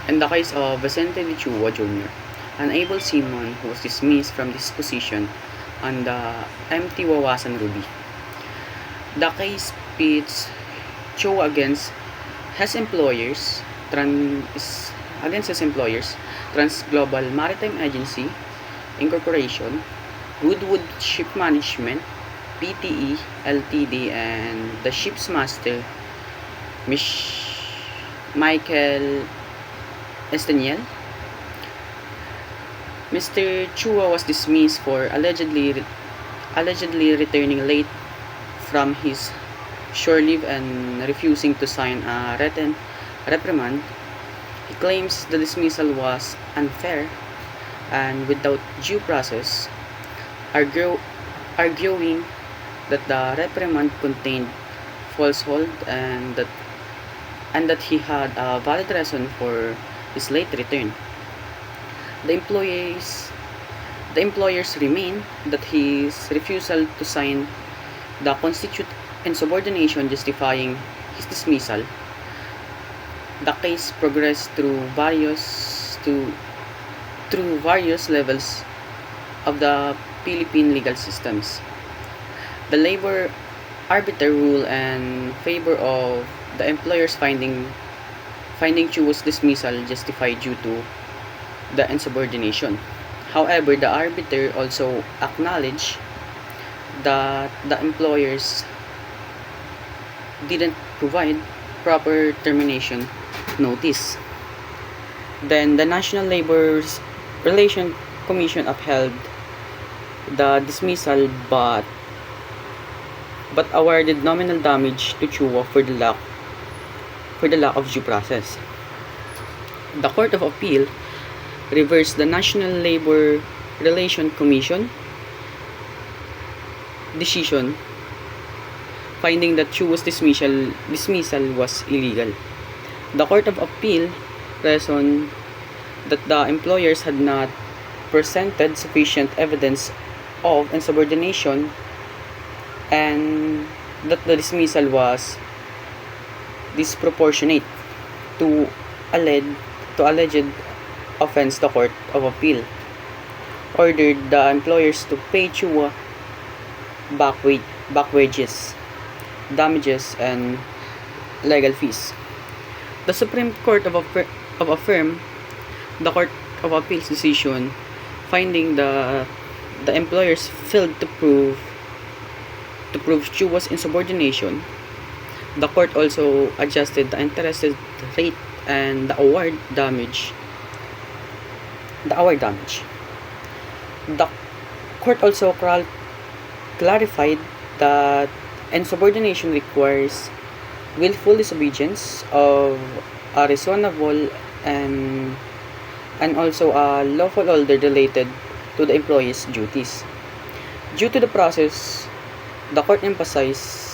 In the case of Vicente de Chua Jr., an able seaman who was dismissed from this position on the MT Wawasan Ruby. The case pits Chua against his employers, Trans Global Maritime Agency Incorporation, Goodwood Ship Management, PTE Ltd, and the ship's master, Michael Estaniel. Mr. Chua was dismissed for allegedly returning late from his shore leave and refusing to sign a written reprimand. He claims the dismissal was unfair and without due process, arguing that the reprimand contained falsehood and that he had a valid reason for his late return. The employers remain that his refusal to sign the constitute insubordination justifying his dismissal. The case progressed through various levels of the Philippine legal systems. The labor arbiter ruled in favor of the employers, finding Chua's dismissal justified due to the insubordination. However, the arbiter also acknowledged that the employers didn't provide proper termination notice. Then the National Labor Relations Commission upheld the dismissal but awarded nominal damage to Chua for the lack of due process. The Court of Appeal reversed the National Labor Relations Commission decision, finding that Chua's dismissal was illegal. The Court of Appeal reasoned that the employers had not presented sufficient evidence of insubordination and that the dismissal was disproportionate to alleged offense. The Court of Appeal ordered the employers to pay Chua back wages, damages, and legal fees. The Supreme Court affirmed the Court of Appeal's decision, finding the employers failed to prove Chua's insubordination. The court also adjusted the interest rate and the award damage. The court also clarified that insubordination requires willful disobedience of a reasonable and also a lawful order related to the employee's duties. Due to the process, the court emphasized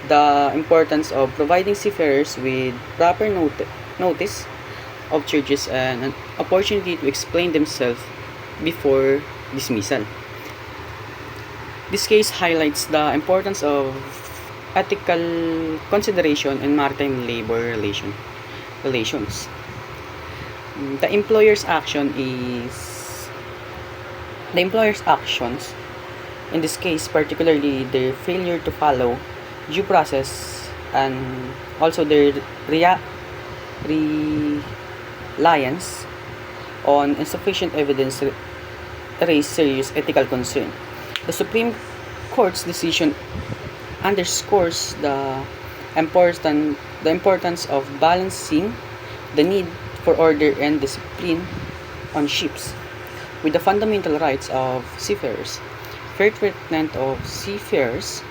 the importance of providing seafarers with proper notice of charges and an opportunity to explain themselves before dismissal. This case highlights the importance of ethical consideration in maritime labor relations. The employer's actions in this case, particularly their failure to follow due process and also their reliance on insufficient evidence, raise serious ethical concern. The Supreme Court's decision underscores the importance of balancing the need for order and discipline on ships with the fundamental rights of seafarers. Fair treatment of seafarers.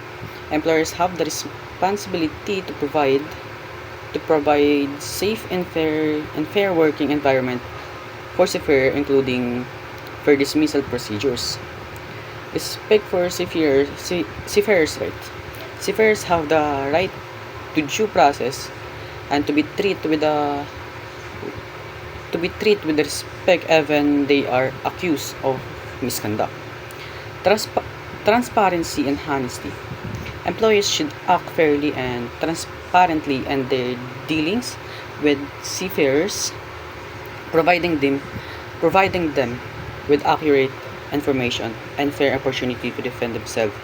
Employers have the responsibility to provide safe and fair working environment for seafarers, including fair dismissal procedures. Respect for seafarers' rights. Seafarers have the right to due process and to be treated with respect even they are accused of misconduct. Transparency and honesty. Employees should act fairly and transparently in their dealings with seafarers. providing them providing them with accurate information and fair opportunity to defend themselves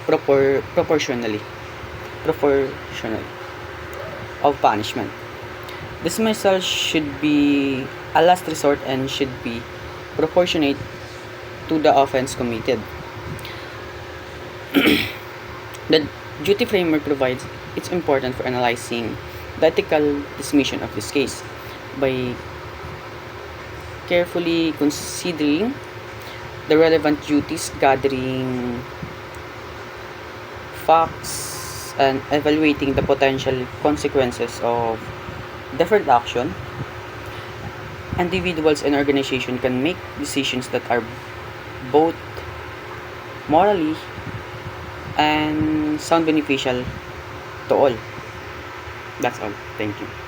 proportionally of punishment. Dismissal should be a last resort and should be proportionate to the offense committed. The duty framework provides it's important for analyzing the ethical dismission of this case by carefully considering the relevant duties, gathering facts, and evaluating the potential consequences of deferred action. Individuals and organizations can make decisions that are both morally and sound beneficial to all. That's all. Thank you.